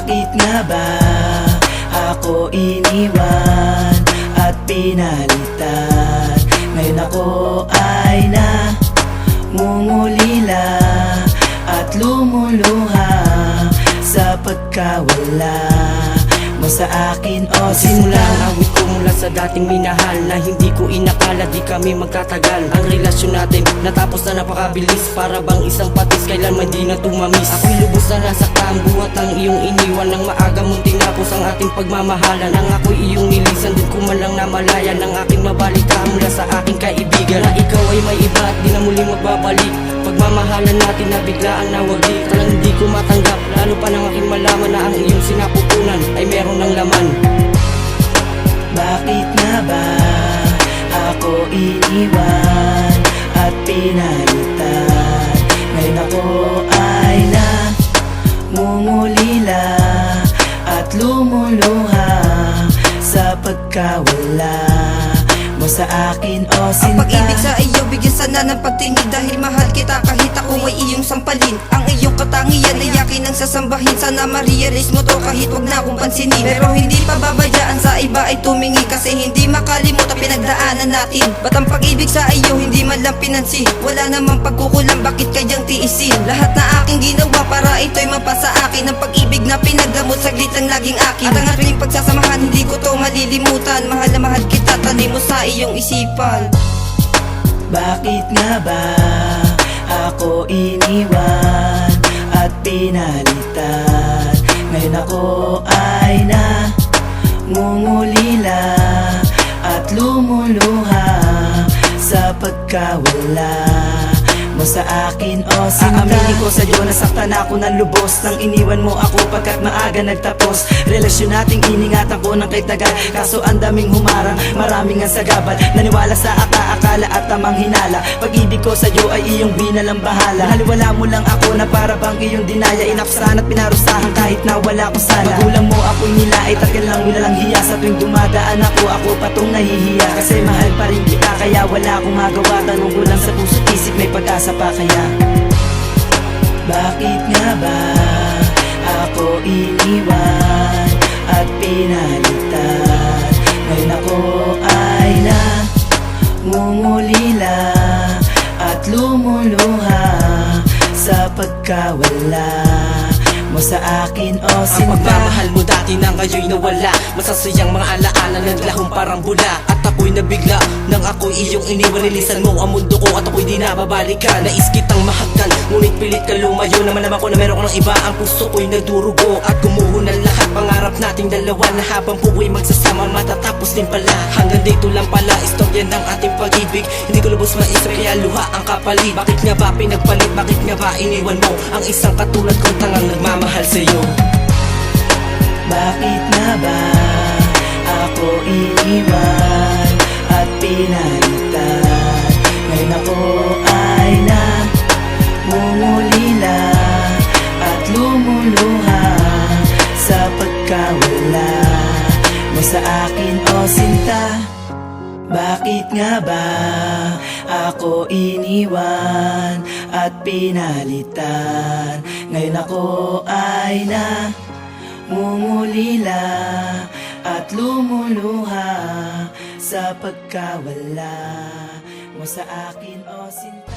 Bakit nga ba ako iniwan at pinalitan? Ngayon ako ay namumulila at lumuluha sa pagkawala mo sa akin. O simula ang awit ko mula sa dating minahal na hindi ko inakala di kami magtatagal. Ang relasyon natin natapos na napakabilis, para bang isang patis kailanman di na tumamis. Ako'y lubos na nasaktan buhat ang iyong iniwan, nang maaga mong tinapos ang ating pagmamahalan. Nang ako'y iyong nilisan din ko man lang namalayan ng aking mabalita mula sa aking kaibigan, na ikaw ay may iba at di na muling magbabalik. Pagmamahalan natin na biglaan nawagli, talang hindi ko matanggap, lalo pa nang aking malaman na ang iyong sinapupunan ay meron ng laman. Bakit nga ba ako iniwan at pinalitan? Ngayon ako ay namumulila at lumuluha sa pagkawala mo sa akin. O sinta, ang pag-ibig sa iyo bigyan sana ng pagtingin, dahil mahal kita kahit ako ay iyong sampalin. Ang iyong katangian ay akin ang sasambahin, sana ma-realize mo to kahit wag na akong pansinin. Pero hindi pa babayaan sa iba ay tumingi, kasi hindi makalimut ang pinagdaanan natin. Ba't ang pag-ibig sa iyo hindi man lang pinansin? Wala namang pagkukulang, bakit kayang tiisin? Lahat na aking ginawa para ito'y mapasa akin. Ang pag-ibig na pinagdamot saglit ang laging akin. At ang ating pagsasamahan hindi ko to malilimutan. Mahal na mahal kita, tanim mo sa iyong isipan. bakit nga ba ako iniwan at pinalitan? Ngayon ako ay namumulila at lumuluha sa pagkawala mo sa akin. O sinta, aaminin ko sa iyo, nasaktan ako ng lubos nang iniwan mo ako pagkat maaga nagtapos. Relasyon nating iningatan ko ng kay tagal, kaso ang daming humarang, maraming ang sagabal. Naniwala sa akala at tamang hinala, pag-ibig ko sa iyo ay iyong binalang bahala. Haliwala mo lang ako na para bang iyong dinaya, inaksahan at pinarusahan kahit na wala ko sana. Magulang mo ako'y nilait at lang wilalang hiya, sa tuwing dumadaan ako patong nahihiya. Kasi mahal pa rin kita kaya wala akong magawa, tanong ko lang sa puso't isip may pag-asa pa kaya. Bakit nga ba ako iniwan at pinalitan? Ngayon ako ay namumulila at lumuluha sa pagkawala mo sa akin. O sinta, ang pagmamahal mo dati nang ngayon nawala, masasayang mga alaala naglahong parang bula. At ako'y nabigla nang ako'y iyong iniwan, nilisan mo ang mundo ko at ako'y di na babalikan. Nais kitang mahagdan ngunit pilit ka lumayo, naman ko na meron ka ng iba. Ang puso ko'y nagdurugo at gumuho ng lahat. Pangarap nating dalawa na habang buhay magsasama matatapos din pala. Hanggang dito lang pala istorya ng ating pag-ibig, hindi ko lubos maisip kaya luha ang kapalit. Bakit nga ba pinagpalit, bakit nga ba iniwan mo ang isang katulad kong tangang nagmamahal sa'yo? Bakit nga ba ako iniwan at pinalitan? Ngayon ako ay namumulila at lumuluha sa pagkawala mo sa akin. O sinta, bakit nga ba ako iniwan at pinalitan? Ngayon ako ay namumulila at lumuluha sa pagkawala mo sa akin. O sinta.